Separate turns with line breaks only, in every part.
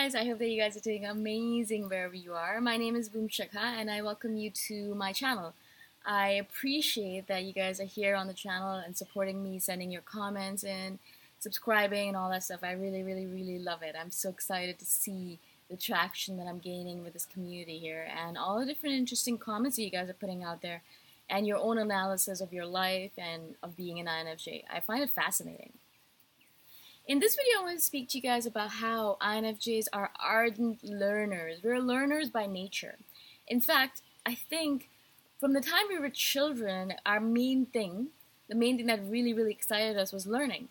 guys, I hope that you guys are doing amazing wherever you are. My name is Boom Shakha and I welcome you to my channel. I appreciate that you guys are here on the channel and supporting me, sending your comments and subscribing and all that stuff. I really love it. I'm so excited to see the traction that I'm gaining with this community here and all the different interesting comments that you guys are putting out there and your own analysis of your life and of being an INFJ. I find it fascinating. In this video, I want to speak to you guys about how INFJs are ardent learners. We're learners by nature. In fact, I think from the time we were children, our main thing, the main thing that really excited us was learning.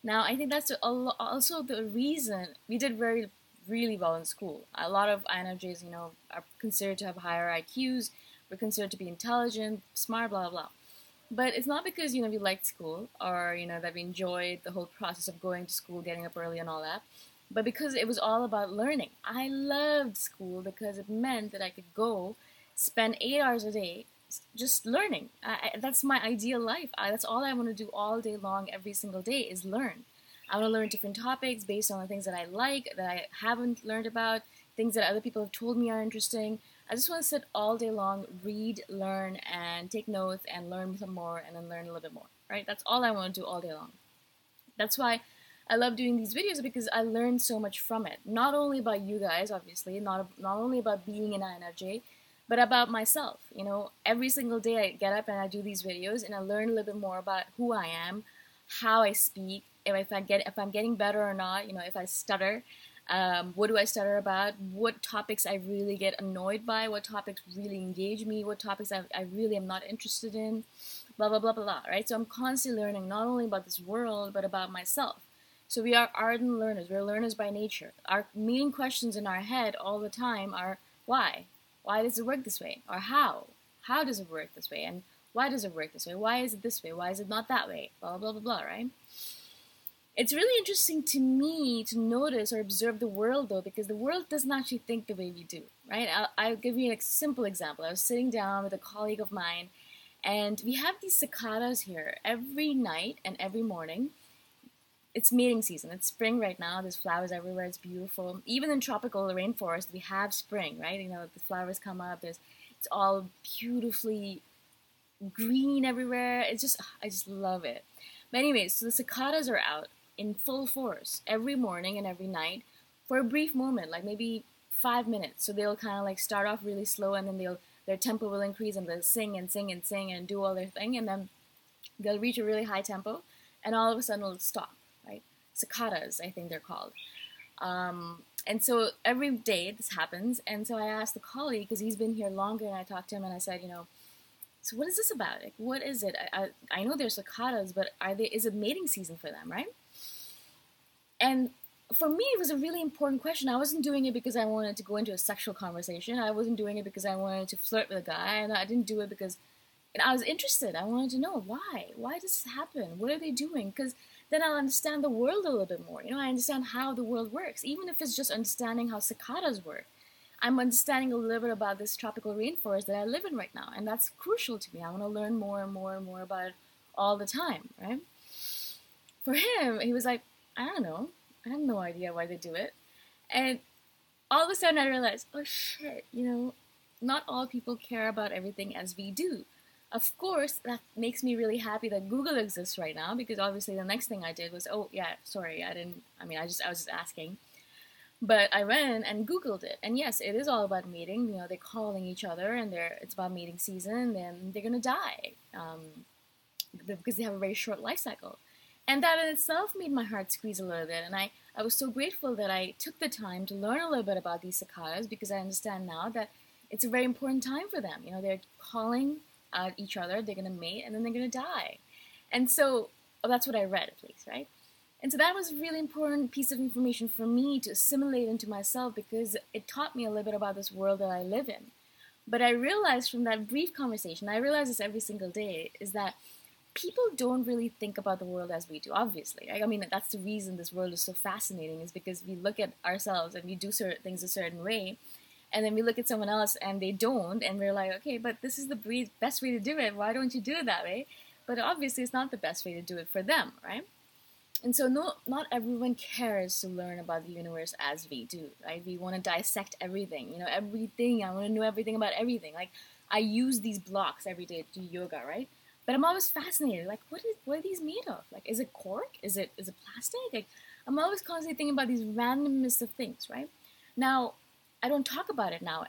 Now, I think that's also the reason we did really well in school. A lot of INFJs, are considered to have higher IQs. We're considered to be intelligent, smart, blah, blah, blah. But it's not because, we liked school or, that we enjoyed the whole process of going to school, getting up early and all that, but because it was all about learning. I loved school because it meant that I could go spend 8 hours a day just learning. That's my ideal life. That's all I want to do all day long, every single day is learn. I want to learn different topics based on the things that I like, that I haven't learned about, things that other people have told me are interesting. I just want to sit all day long, read, learn, and take notes and learn some more and then learn a little bit more, right? That's all I want to do all day long. That's why I love doing these videos, because I learn so much from it. Not only about you guys, obviously, not only about being an INFJ, but about myself. Every single day I get up and I do these videos and I learn a little bit more about who I am, how I speak, if I'm getting better or not, if I stutter. What do I stutter about? What topics I really get annoyed by? What topics really engage me? What topics I really am not interested in? Blah, blah, blah, blah, blah, right? So I'm constantly learning not only about this world, but about myself. So we are ardent learners. We're learners by nature. Our main questions in our head all the time are, why? Why does it work this way? Or how? How does it work this way? And why does it work this way? Why is it this way? Why is it not that way? Blah, blah, blah, blah, right? It's really interesting to me to notice or observe the world, though, because the world doesn't actually think the way we do, right? I'll give you a simple example. I was sitting down with a colleague of mine, and we have these cicadas here every night and every morning. It's mating season. It's spring right now. There's flowers everywhere. It's beautiful. Even in tropical rainforest, we have spring, right? The flowers come up. It's all beautifully green everywhere. I just love it. But anyways, so the cicadas are out in full force every morning and every night for a brief moment, like maybe 5 minutes. So they'll kind of like start off really slow, and then their tempo will increase, and they'll sing and sing and sing and do all their thing, and then they'll reach a really high tempo, and all of a sudden it'll stop, right? Cicadas, I think they're called. And so every day this happens, and so I asked the colleague, because he's been here longer, and I talked to him and I said, so what is this about? Like, what is it? I know there's cicadas, but is it mating season for them, right? And for me, it was a really important question. I wasn't doing it because I wanted to go into a sexual conversation. I wasn't doing it because I wanted to flirt with a guy. And I didn't do it because I was interested. I wanted to know why. Why does this happen? What are they doing? Because then I'll understand the world a little bit more. I understand how the world works. Even if it's just understanding how cicadas work. I'm understanding a little bit about this tropical rainforest that I live in right now. And that's crucial to me. I want to learn more and more and more about it all the time, right? For him, he was like, I don't know. I have no idea why they do it. And all of a sudden I realized, oh shit, not all people care about everything as we do. Of course, that makes me really happy that Google exists right now, because obviously the next thing I did was, I was just asking. But I went and Googled it. And yes, it is all about mating. They're calling each other, and it's about mating season, and they're going to die because they have a very short life cycle. And that in itself made my heart squeeze a little bit. And I was so grateful that I took the time to learn a little bit about these cicadas, because I understand now that it's a very important time for them. They're calling out each other, they're going to mate, and then they're going to die. And so that's what I read, at least, right? And so that was a really important piece of information for me to assimilate into myself, because it taught me a little bit about this world that I live in. But I realized from that brief conversation, I realize this every single day, is that people don't really think about the world as we do, obviously. Right? I mean, that's the reason this world is so fascinating, is because we look at ourselves and we do certain things a certain way, and then we look at someone else and they don't, and we're like, okay, but this is the best way to do it. Why don't you do it that way? But obviously it's not the best way to do it for them, right? And so not everyone cares to learn about the universe as we do, right? We want to dissect everything, everything. I want to know everything about everything. Like, I use these blocks every day to do yoga, right? But I'm always fascinated. Like, what are these made of? Like, is it cork? Is it plastic? Like, I'm always constantly thinking about these randomness of things, right? Now, I don't talk about it now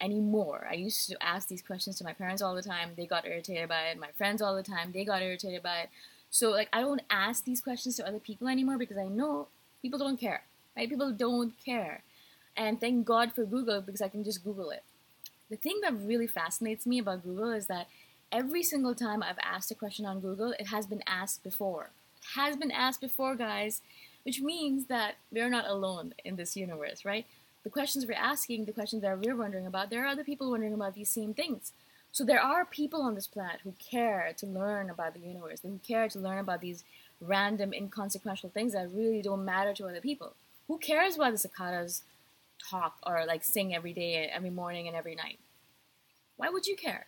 anymore. I used to ask these questions to my parents all the time. They got irritated by it. My friends all the time, they got irritated by it. So, like, I don't ask these questions to other people anymore because I know people don't care, right? People don't care. And thank God for Google, because I can just Google it. The thing that really fascinates me about Google is that every single time I've asked a question on Google, it has been asked before. It has been asked before, guys, which means that we're not alone in this universe, right? The questions we're asking, the questions that we're wondering about, there are other people wondering about these same things. So there are people on this planet who care to learn about the universe, who care to learn about these random, inconsequential things that really don't matter to other people. Who cares why the cicadas talk or like sing every day, every morning, and every night? Why would you care?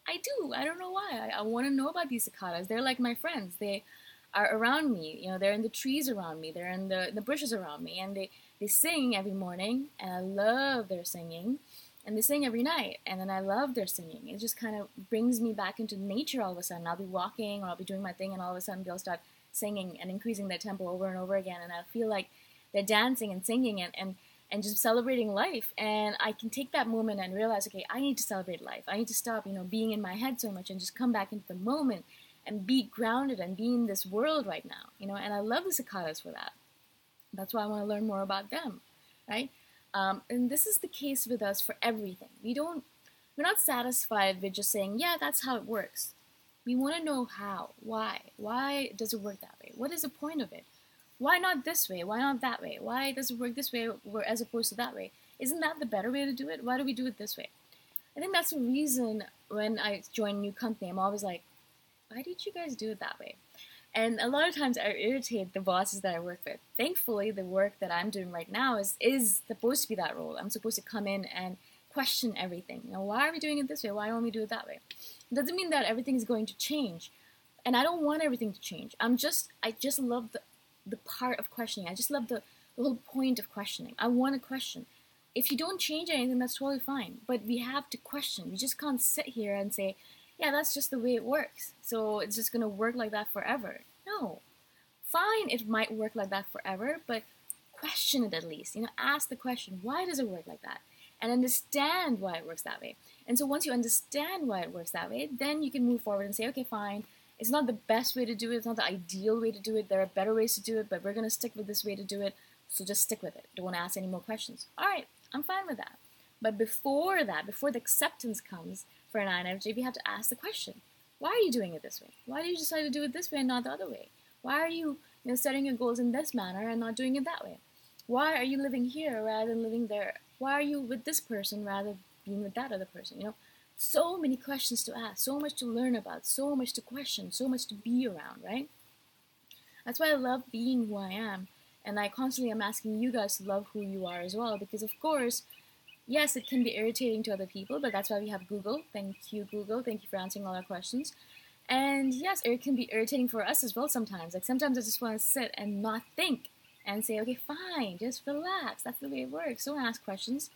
I do. I don't know why. I want to know about these cicadas. They're like my friends. They are around me. They're in the trees around me. They're in the bushes around me. And they sing every morning, and I love their singing. And they sing every night, and then I love their singing. It just kind of brings me back into nature all of a sudden. I'll be walking or I'll be doing my thing, and all of a sudden they'll start singing and increasing their tempo over and over again. And I feel like they're dancing and singing and just celebrating life. And I can take that moment and realize, okay, I need to celebrate life. I need to stop, being in my head so much and just come back into the moment and be grounded and be in this world right now, and I love the cicadas for that. That's why I want to learn more about them, right? And this is the case with us for everything. We're not satisfied with just saying, yeah, that's how it works. We want to know how, why does it work that way? What is the point of it? Why not this way? Why not that way? Why does it work this way as opposed to that way? Isn't that the better way to do it? Why do we do it this way? I think that's the reason when I join a new company, I'm always like, why did you guys do it that way? And a lot of times I irritate the bosses that I work with. Thankfully, the work that I'm doing right now is supposed to be that role. I'm supposed to come in and question everything. Why are we doing it this way? Why don't we do it that way? It doesn't mean that everything is going to change. And I don't want everything to change. I just love the part of questioning. I just love the whole point of questioning. I want to question. If you don't change anything, that's totally fine. But we have to question. We just can't sit here and say, yeah, that's just the way it works, so it's just going to work like that forever. No. Fine, it might work like that forever, but question it at least. Ask the question, why does it work like that? And understand why it works that way. And so once you understand why it works that way, then you can move forward and say, okay, fine, it's not the best way to do it, it's not the ideal way to do it, there are better ways to do it, but we're going to stick with this way to do it, so just stick with it. Don't ask any more questions. All right, I'm fine with that. But before that, before the acceptance comes, for an INFJ, we have to ask the question, why are you doing it this way? Why do you decide to do it this way and not the other way? Why are you, setting your goals in this manner and not doing it that way? Why are you living here rather than living there? Why are you with this person rather than being with that other person? So many questions to ask, so much to learn about, so much to question, so much to be around, right? That's why I love being who I am. And I constantly am asking you guys to love who you are as well, because of course, yes, it can be irritating to other people, but that's why we have Google. Thank you, Google. Thank you for answering all our questions. And yes, it can be irritating for us as well sometimes. Like, sometimes I just want to sit and not think and say, okay, fine, just relax. That's the way it works. Don't ask questions.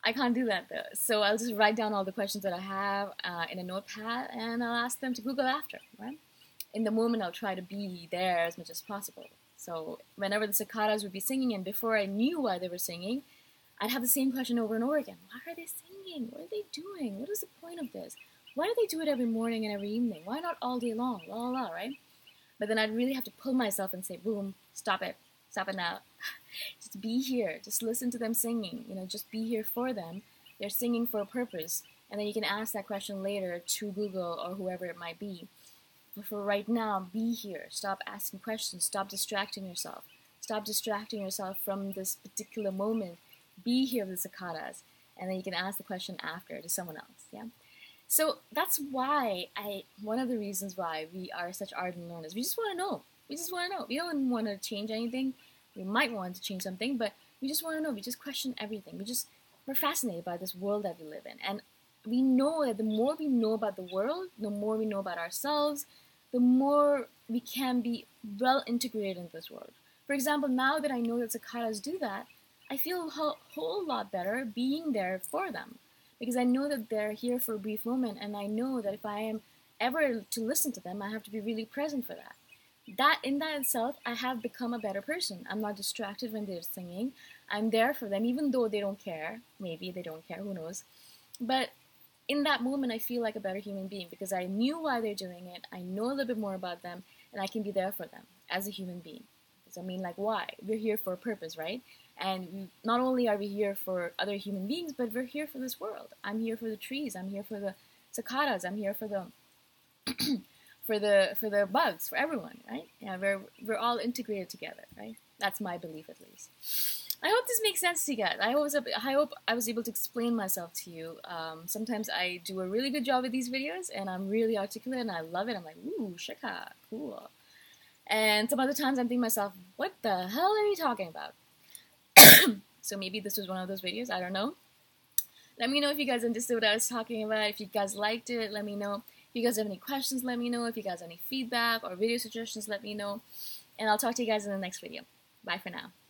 I can't do that though. So I'll just write down all the questions that I have in a notepad, and I'll ask them to Google after, right? In the moment, I'll try to be there as much as possible. So whenever the cicadas would be singing, and before I knew why they were singing, I'd have the same question over and over again. Why are they singing? What are they doing? What is the point of this? Why do they do it every morning and every evening? Why not all day long? La la la, right? But then I'd really have to pull myself and say, boom, stop it. Stop it now. Just be here. Just listen to them singing. Just be here for them. They're singing for a purpose. And then you can ask that question later to Google or whoever it might be. But for right now, be here. Stop asking questions. Stop distracting yourself. Stop distracting yourself from this particular moment. Be here with the cicadas, and then you can ask the question after to someone else, yeah? So that's why one of the reasons why we are such ardent learners, we just want to know. We just want to know. We don't want to change anything. We might want to change something, but we just want to know. We just question everything. We're fascinated by this world that we live in. And we know that the more we know about the world, the more we know about ourselves, the more we can be well integrated in this world. For example, now that I know that cicadas do that, I feel a whole lot better being there for them, because I know that they're here for a brief moment, and I know that if I am ever to listen to them, I have to be really present for that. That in that itself, I have become a better person. I'm not distracted when they're singing. I'm there for them, even though they don't care. Maybe they don't care, who knows. But in that moment, I feel like a better human being because I knew why they're doing it. I know a little bit more about them, and I can be there for them as a human being. Because I mean, like, why? We're here for a purpose, right? And not only are we here for other human beings, but we're here for this world. I'm here for the trees. I'm here for the cicadas. I'm here for the for the bugs, for everyone, right? Yeah, we're all integrated together, right? That's my belief, at least. I hope this makes sense to you guys. I hope I was able to explain myself to you. Sometimes I do a really good job with these videos, and I'm really articulate, and I love it. I'm like, ooh, shika, cool. And some other times I'm thinking to myself, what the hell are you talking about? So maybe this was one of those videos. I don't know. Let me know if you guys understood what I was talking about. If you guys liked it, let me know. If you guys have any questions, let me know. If you guys have any feedback or video suggestions, let me know. And I'll talk to you guys in the next video. Bye for now.